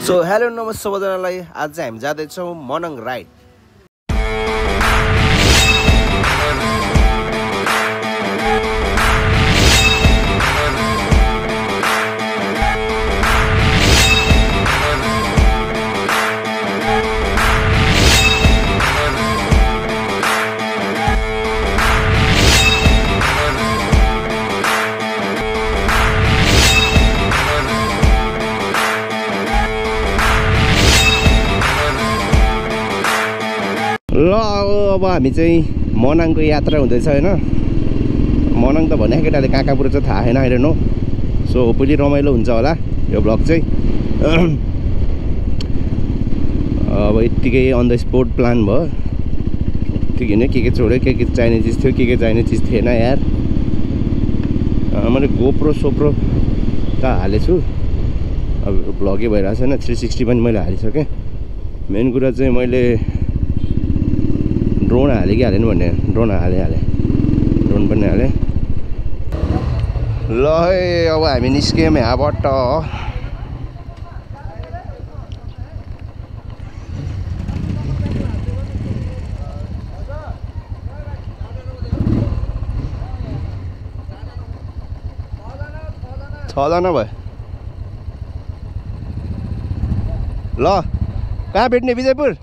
So hello नमस्ते सबैजनालाई। आज चाहिँ हामी जाँदैछौँ मनाङ राइड। ल अब हामी चाहिँ मनाङको यात्रा हुँदैछ होइन। मनाङ त भने केटाले कहाँ कहाँ पुऱ्याउँछ थाहा छैन अहिले नो। सो होपफुली रमाइलो हुन्छ होला यो ब्लग चाहिँ। अब यत्तिकै अन द स्पोट प्लान भयो। यत्तिकै नै के छोड्यो, के चाहिने चिज थियो, के चाहिने चिज थिएन यार। मैले गोप्रो सोप्रो त हालेछु, अब ब्लगै भइरहेको छैन। 360 पनि मैले हालिसकेँ। मेन कुरा चाहिँ मैले ड्रोन हालेँ कि हालेन भन्ने, ड्रोन हालेँ, ड्रोन पनि हालेँ। ल है अब हामी निस्क्यौँ यहाँबाट। छजना भयो। ल कहाँ भेट्ने? विजयपुर।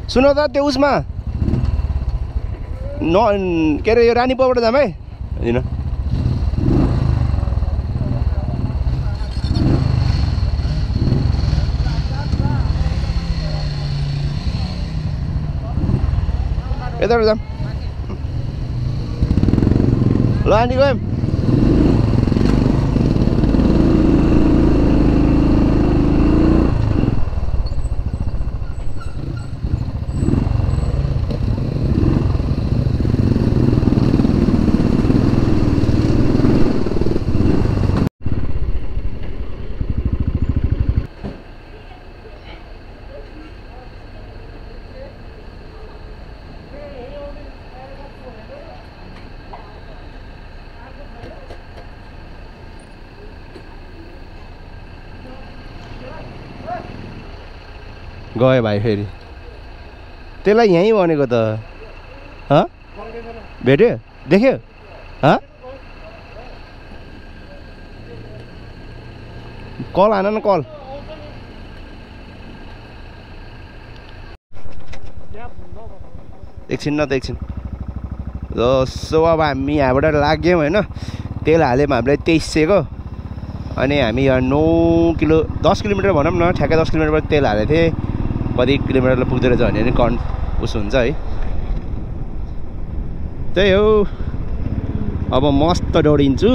सुन त त्यो उसमा के अरे यो रानीपुरबाट जाऊँ है। होइन यताबाट जाऊँ। ल अनि गयौँ। गयो भाइ फेरि। त्यसलाई यहीँ भनेको त। भेट्यो? देख्यो? कल आन न, कल। एकछिन न त एकछिन। सो अब हामी यहाँबाट लाग्यौँ होइन। तेल हाल्यौँ हामीलाई 2300को। अनि हामी यहाँ 10 किलोमिटर भनौँ न, ठ्याक्कै 10 किलोमिटरबाट तेल हालेको थिएँ। कति किलोमिटरलाई पुग्दो रहेछ भने नि उस हुन्छ है। त्यही हो, अब मस्त दौडिन्छु।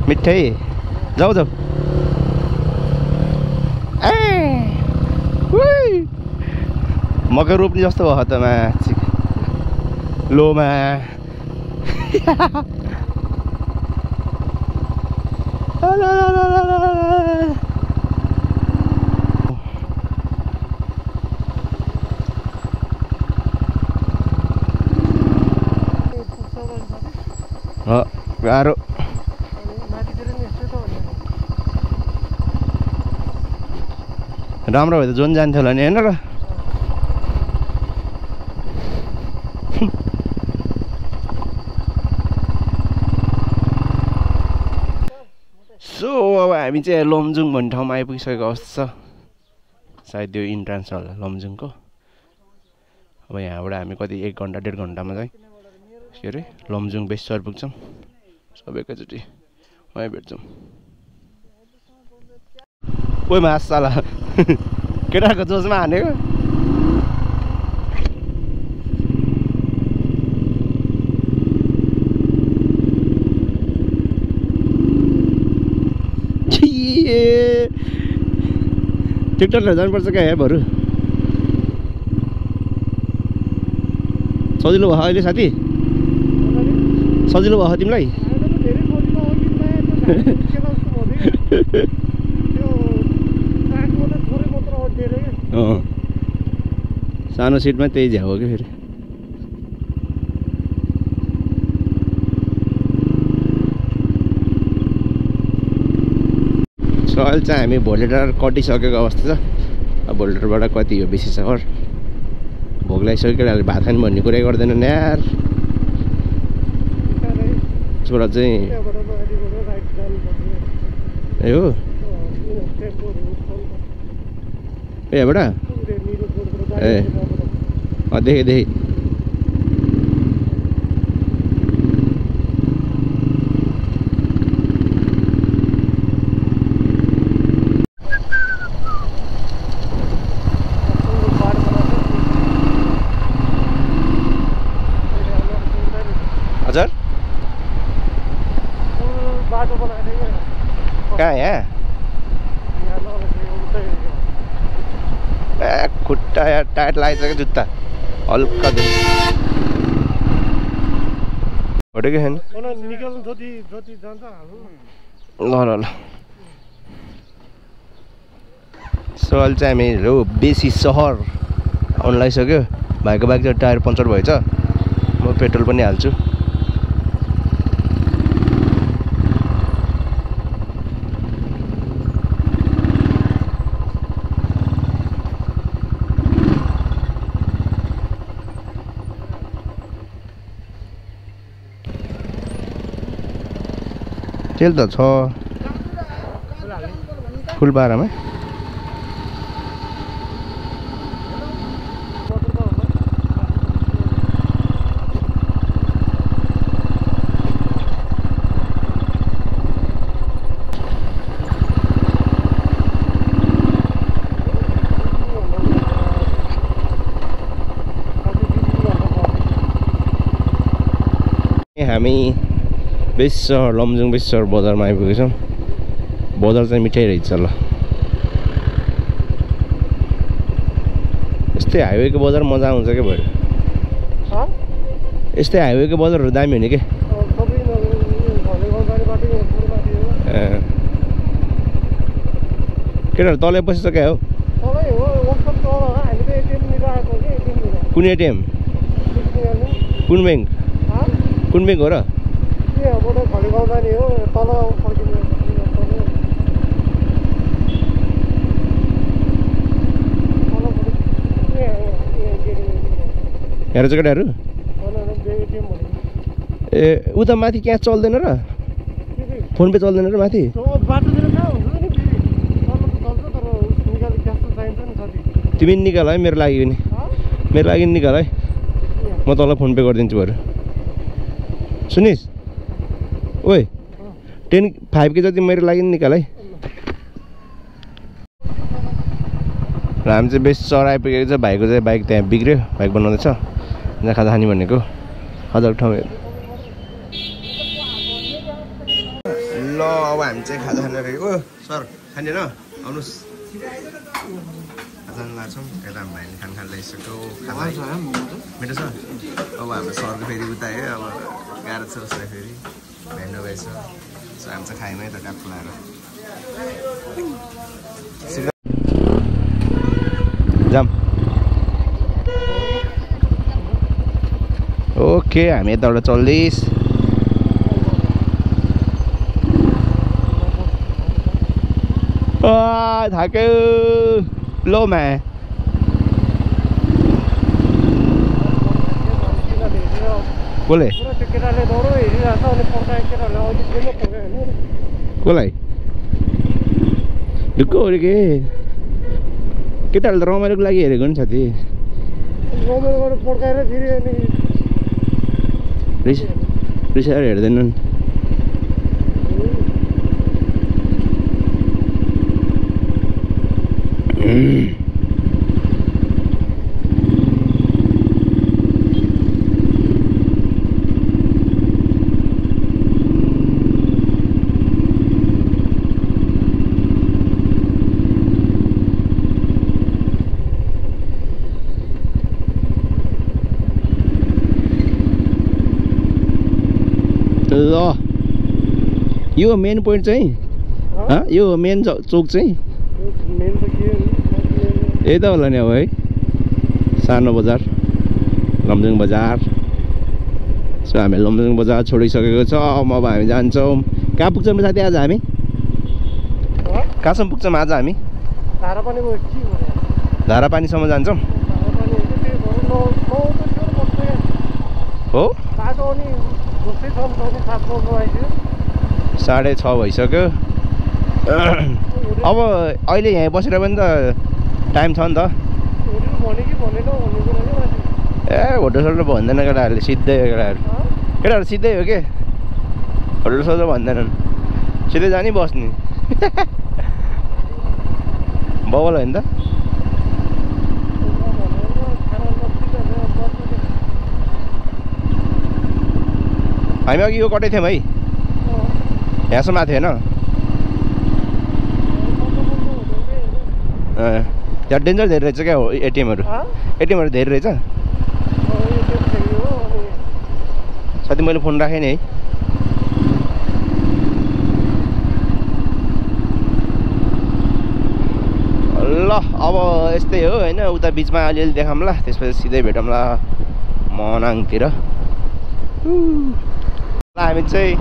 मिठै जाऊ जाऊ। मकै रोप्ने जस्तो भयो त माछी लोमा। गाह्रो राम्रो भयो त जोन जान्थ्यो होला नि होइन र। सो अब हामी चाहिँ लमजुङ भन्ने ठाउँमा आइपुगिसकेको अवस्था छ। सायद यो इन्ट्रान्स होला लमजुङको। अब यहाँबाट हामी कति 1 घन्टा 1.5 घन्टामा चाहिँ के अरे लमजुङ बेस सर पुग्छौँ। सबैकैचोटि वहीँ भेट्छौँ। कोही मासाला केटाको जोसमा हानेको। ट्र्याक्टर लिएर जानुपर्छ क्या यहाँ बरु सजिलो भयो अहिले साथी सजिलो भयो तिमीलाई सानो सिटमा त्यही झ्याउ हो कि फेरि सहल चाहिँ हामी भोलेटार कटिसकेको अवस्था छ अब भोलेटारबाट कति हो बेसी सहर भोक लागिसक्यो अहिले भात खाने भन्ने कुरै गर्दैनन् यार त्यसबाट चाहिँ ए हो ए यहाँबाट ए देखेँ देखेँ हजुर कहाँ यहाँ खुट्टा या टायर लागेछ जुत्ता हल्का घटेको छैन ल ल ल सहल चाहिँ हामीहरू बेसी सहर आउनु लागिसक्यो भाइको बाइक चाहिँ टायर पङ्चर भएछ म पेट्रोल पनि हाल्छु तेल त छ फुलबारामा हामी बेसी सहर लमजुङ बेसी सहर बजारमा आइपुगेको छौँ बजार चाहिँ मिठाइ रहेछ ल यस्तै हाइवेको बजार मजा आउँछ क्या भयो यस्तै हाइवेको बजारहरू दामी हुने के केटाहरू तलै बसेछ क्या हो कुन एटिएम कुन ब्याङ्क कुन ब्याङ्क हो र हेर चाहिँ केटाहरू ए उता माथि क्यास चल्दैन र फोन पे चल्दैन र माथि तिमी निकाल है मेरो लागि पनि मेरो लागि निकाल है म तँलाई फोन पे गरिदिन्छु बरु सुनिस् ओइ 5 के जति मेरो लागि निकाल है र हामी चाहिँ बेसी सहर आइपुगेको छ भाइको चाहिँ बाइक त्यहाँ बिग्रियो बाइक बनाउँदैछ त्यहाँ खाजा खाने भनेको खाजाको ठाउँ ल अब हामी चाहिँ खाजा खान रहेको सर खाँदैन आउनुहोस् खाजा लाग्छौँ यता भाइले खान लागिसक्यो मिठो छ अब हाम्रो सरको फेरि उता आयो अब गाह्रो छ उसलाई फेरि भाइ नगएछ सो हामी चाहिँ खाएन त काठ खुलाएर जाम ओके हामी यताबाट चल्दैछ थाक्यो लो मा कसले कसलाई ढुक्क हो के केटाहरूले त रमाइलोको लागि हेरेको नि साथी रिसाएर हेर्दैनन् ल यो मेन पोइन्ट चाहिँ यो मेन चोक चाहिँ यही त होला नि अब है सानो बजार लमजुङ बजार सो हामी लमजुङ बजार छोडिसकेको छ अब हामी जान्छौँ कहाँ पुग्छौँ साथी आज हामी कहाँसम्म पुग्छौँ आज हामी धारापानीसम्म जान्छौँ हो 6:30 भइसक्यो अब अहिले यहाँ बसेर पनि त टाइम छ नि त ए होटल सोटल भन्दैन केटाहरूले सिधै केटाहरू सिधै हो के होटल सोटल भन्दैनन् सिधै जाने बस्ने बबल होइन त हामी अघि यो कतै थियौँ है यहाँसम्म आएको थिएन त्यहाँ डेन्जर धेरै रहेछ क्या हो एटिएमहरू धेरै रहेछ साथी मैले फोन राखेँ नि है ल अब यस्तै हो होइन उता बिचमा अलिअलि देखाउँला त्यसपछि सिधै भेटौँला मनाङतिर हामी चाहिँ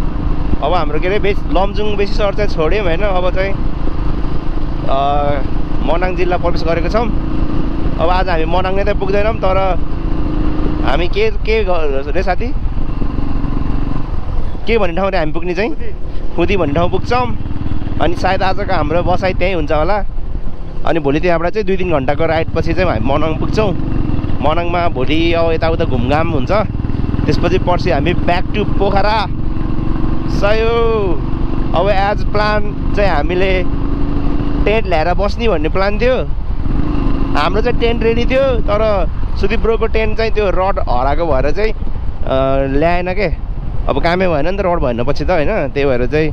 अब हाम्रो के अरे लमजुङ बेसी सहर चाहिँ छोड्यौँ होइन अब चाहिँ मनाङ जिल्ला प्रवेश गरेको छौँ अब आज हामी मनाङ नै त पुग्दैनौँ तर हामी के रे साथी के भन्ने ठाउँ हामी पुग्ने चाहिँ खुदी भन्ने ठाउँ पुग्छौँ अनि सायद आजको हाम्रो बसाइ त्यहीँ हुन्छ होला अनि भोलि त्यहाँबाट चाहिँ 2-3 घन्टाको राइडपछि चाहिँ हामी मनाङ पुग्छौँ मनाङमा भोलि अब यताउता घुमघाम हुन्छ त्यसपछि पर्सि हामी ब्याक टु पोखरा सयो अब एज प्लान चाहिँ हामीले टेन्ट ल्याएर बस्ने भन्ने प्लान थियो हाम्रो चाहिँ टेन्ट रेडी थियो तर सुदीप ब्रोको टेन्ट चाहिँ त्यो रड हराएको भएर चाहिँ ल्याएन के अब कामै भएन नि त रड भएन पछि त होइन त्यही भएर चाहिँ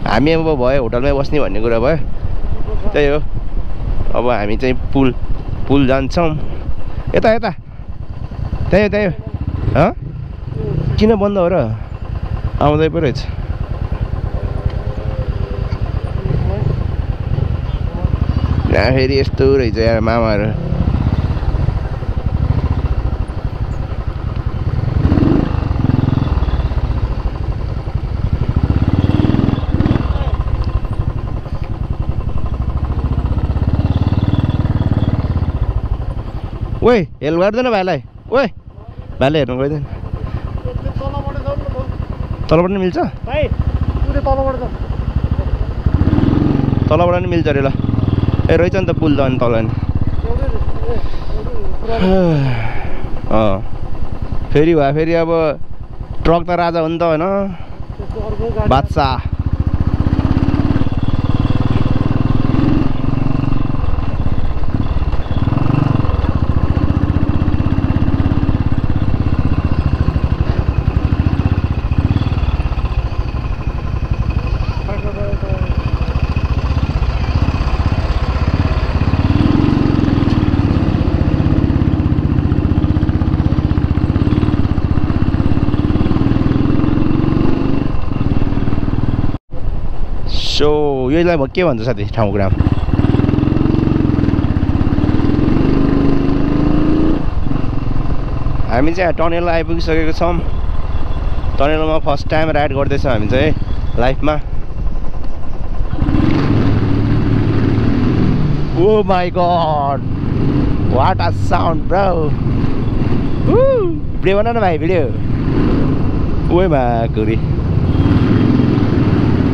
हामी अब भयो होटलमै बस्ने भन्ने कुरा भयो त्यही हो अब हामी चाहिँ पुल जान्छौँ यता त्यही हो किन बन्द हो र आउँदै पो रहेछ फेरि यस्तो रहेछ यार मामाहरू ओए हेल्प गर्दैन भाइलाई ओए भाइले हेर्नु गइदैन तलबाट नि मिल्छ तलबाट नि मिल्छ अरे ल ए रहेछ नि त पुल त अनि तल नि फेरि भयो फेरि अब ट्रक त राजा हो नि त होइन बादशाह सो यसलाई के भन्छ साथी ठाउँको नाम हामी चाहिँ टनेल आइपुगिसकेको छौँ टनेलमा फर्स्ट टाइम राइड गर्दैछौँ हामी चाहिँ लाइफमा oh my god what a sound bro video बना न भाइ भिडियो ओए माकुरी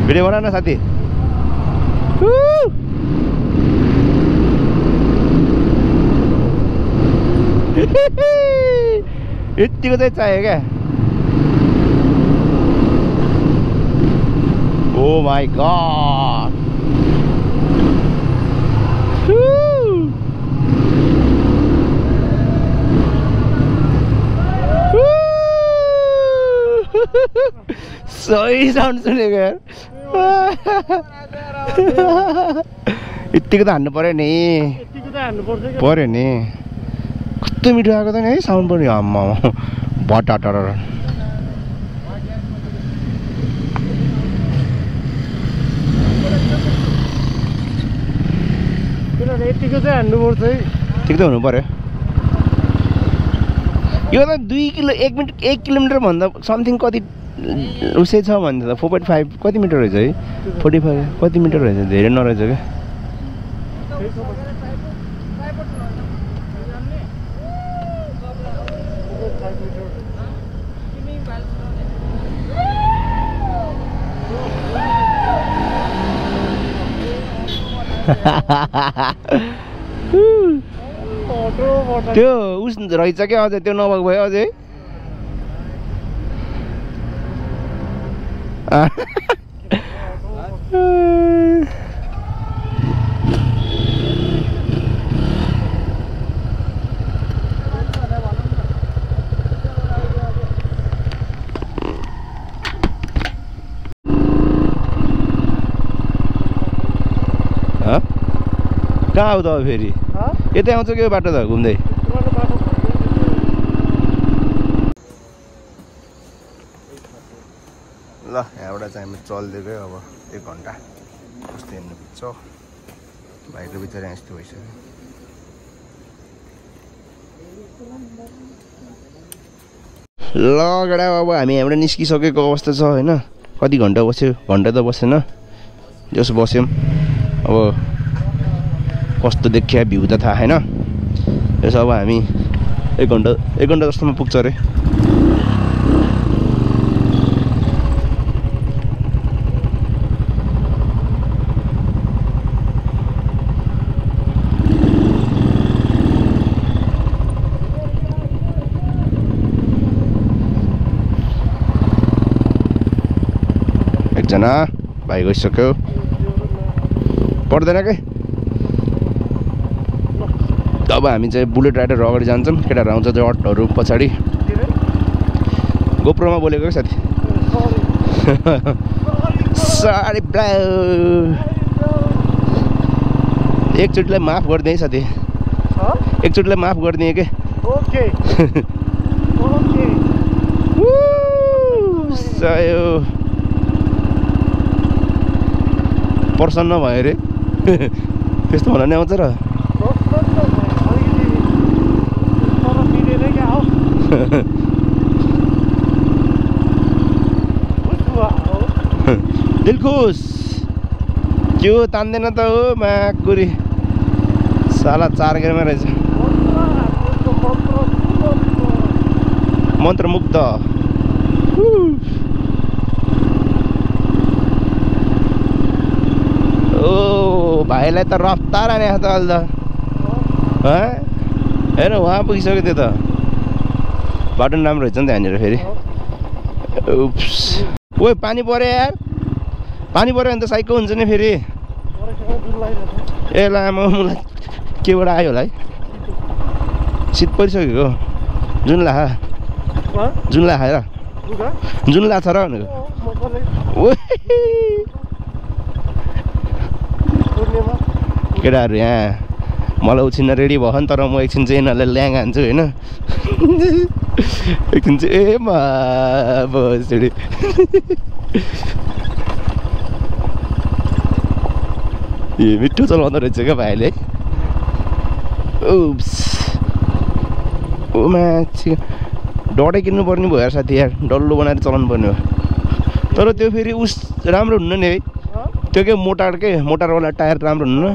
भिडियो बना न साथी यतिको चाहिँ चाहियो क्या ओ माई गॉड सही साउन्ड सुनेको यार यतिको त हान्नु पर्यो नि पर्यो नि कस्तो मिठो आएको त नि है साउन्ड पनि आम्मा बटाटर यतिको चाहिँ हान्नुपर्छ है। ठिक त हुनु पर्यो। यो त 2 किलो 1 किलोमिटर भन्दा समथिङ कति उसै छ भन्दा त 4.5 कति मिटर रहेछ है 45 कति मिटर रहेछ धेरै नरहेछ क्या। त्यो उस रहेछ क्या अझै त्यो नभएको भयो अझै कहाँ आऊ त अब फेरि यतै आउँछ कि बाटो त घुम्दै ल यहाँबाट चाहिँ हामी चल्दै गयो अब 1 घन्टा कस्तो हेर्नु बित्छ भाइको बिचरा यस्तो भइसक्यो। ल गडा अब हामी यहाँबाट निस्किसकेको अवस्था छ होइन। कति घन्टा बस्यो घन्टा त बसेन जस बस्यौँ अब कस्तो देखियो भ्यू त थाहा छैन। यसो अब हामी 1 घन्टा जस्तोमा पुग्छ अरे। एकजना भाइ गइसक्यो पर्दैन के। अब हामी चाहिँ बुलेट राइडर अगाडि जान्छौँ केटाहरू आउँछ जटहरू पछाडि। गोप्रोमा बोलेको कि साथी सरी ब्ला एकचोटिलाई माफ गरिदिएँ साथी एकचोटिलाई माफ गरिदिएँ के। ओके सयो प्रसन्न भयो अरे त्यस्तो हुन नि आउँछ र दिलखुस त्यो तान्दैन त हो माकुरी साला 4 गियरमा रहेछ मन्त्रमुग्ध। ओ भाइलाई त रफ्तार आने त अहिले त हेर उहाँ पुगिसक्यो त्यो त बाटो राम्रो रहेछ नि त यहाँनिर फेरि। उप्स ओइ पानी पऱ्यो यार पानी पऱ्यो भने त साइको हुन्छ नि फेरि। ए लामो मलाई केबाट आयो होला है शीत परिसकेको जुन लाखा जुन लाखा र जुन लाछ र भनेको केटाहरू यहाँ मलाई उछिन्न रेडी भयो नि तर म एकछिन चाहिँ यिनीहरूलाई ल्याङ हान्छु होइन। एकछिन चाहिँ ए बसडी ए मिठो चलाउँदो रहेछ क्या भाइले। उप्स ओ मान्छे डटै किन्नु पर्ने भयो यार साथी यार डल्लो बनाएर चलाउनु पर्ने हो। तर त्यो फेरि उस राम्रो हुन्न नि है त्यो के मोटारवाला टायर राम्रो हुन्न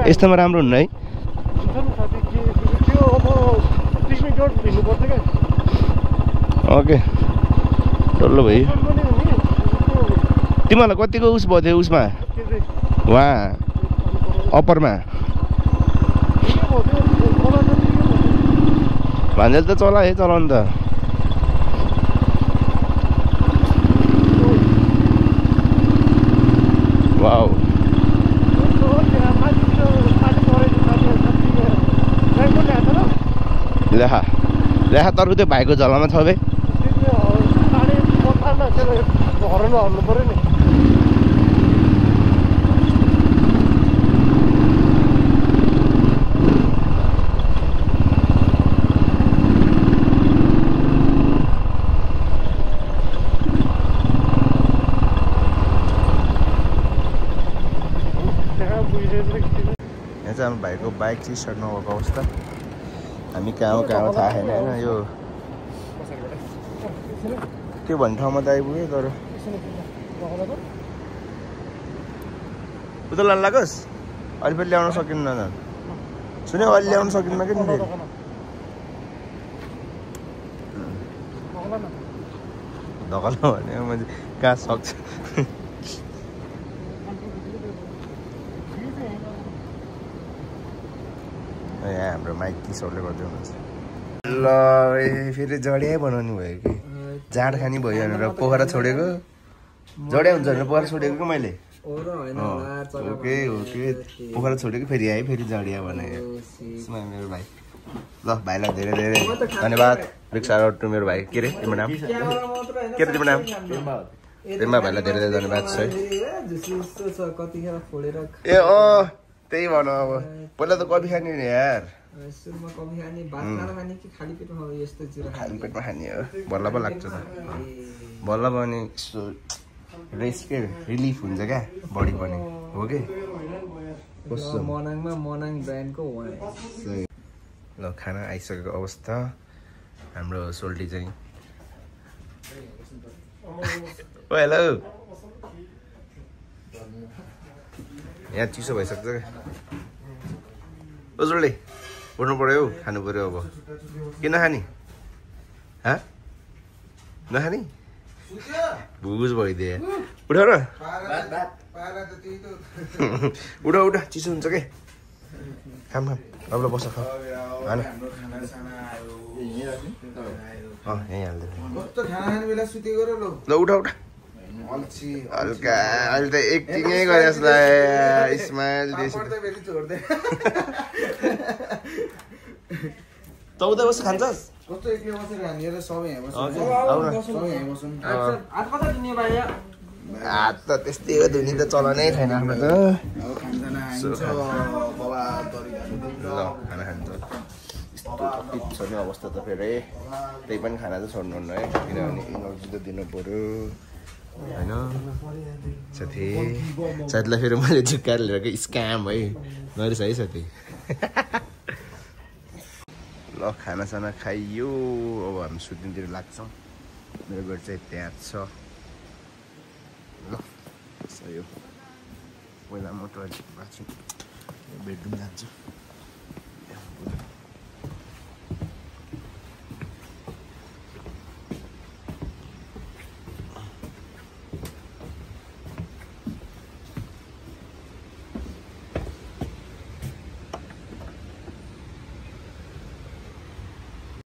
यस्तोमा राम्रो हुन्न है। ओके डल्लो भयो तिमीहरूलाई कतिको उस भयो थियो उसमा वहाँ अप्परमा भान्जेल त चला है चलाउनु त वाउ ल्याहा ल्याहा तर त्यो भाइको झलामा छ बे यहाँ चाहिँ हाम्रो भाइको बाइक चाहिँ स्टार्ट नभएको अवस्था हामी कहाँ हो थाहा छैन होइन यो त्यो भन्ने ठाउँमा त आइपुग्यो तर उता लान लागोस् अहिले फेरि ल्याउन सकिन्न न सुन्यो अहिले ल्याउन सकिन्न कि फेरि धकल भने मैले कहाँ सक्छ यहाँ हाम्रो माइक किसोरले गर्दै हुनुहुन्छ ल फेरि जडिया बनाउनु भयो कि जाँड खानी भयो भनेर पोखरा छोडेको जडिया हुन्छ भनेर पोखरा छोडेको कि मैले ओके पोखरा छोडेको फेरि आएँ फेरि जडिया बनायो मेरो भाइ ल भाइलाई धेरै धेरै धन्यवाद बिग साउट आउट टु मेरो भाइ के अरे तिम्रो नाम के अरे तिम्रो नाम पेम्बा भाइलाई धेरै धेरै धन्यवाद छ ए त्यही भन अब पहिला त कफी खाने नि यार खाली पेटमा खाने हो बल्ल पो लाग्छ त बल्ल पनि रेस्ट के रिलिफ हुन्छ क्या बडी पनि हो कि ल खाना आइसकेको अवस्था हाम्रो सोल्टी चाहिँ ओ हेलो यहाँ चिसो भइसक्छ क्या ओ सोल्टी उठ्नु पऱ्यो हौ खानु पऱ्यो अब के नखाने नखाने भुज भइदिए उठ र उठ चिसो हुन्छ के खाम अब बस खा यहीँ हाल्दै ल उठ हल्का अहिले त एक्टिङै गरे जस्तो स्माइल चौध वर्ष खान्छस् हात त त्यस्तै हो धुनी त चलानै छैन आफ्नो त ल खाना खान्छ छ नि अवस्था त फेरि त्यही पनि खाना चाहिँ छोड्नुहुन्न है किनभने इनर्जी त दिनु पऱ्यो होइन साथीलाई फेरि मैले झुक्काएर लिएको स्क्याम है नरिस है साथी ल खानासाना खाइयो अब हामी सुटिङतिर लाग्छौँ मेरो घर चाहिँ त्यहाँ छ ल सही हो पहिला म टोइलेट बाथरुम बेडरुम जान्छु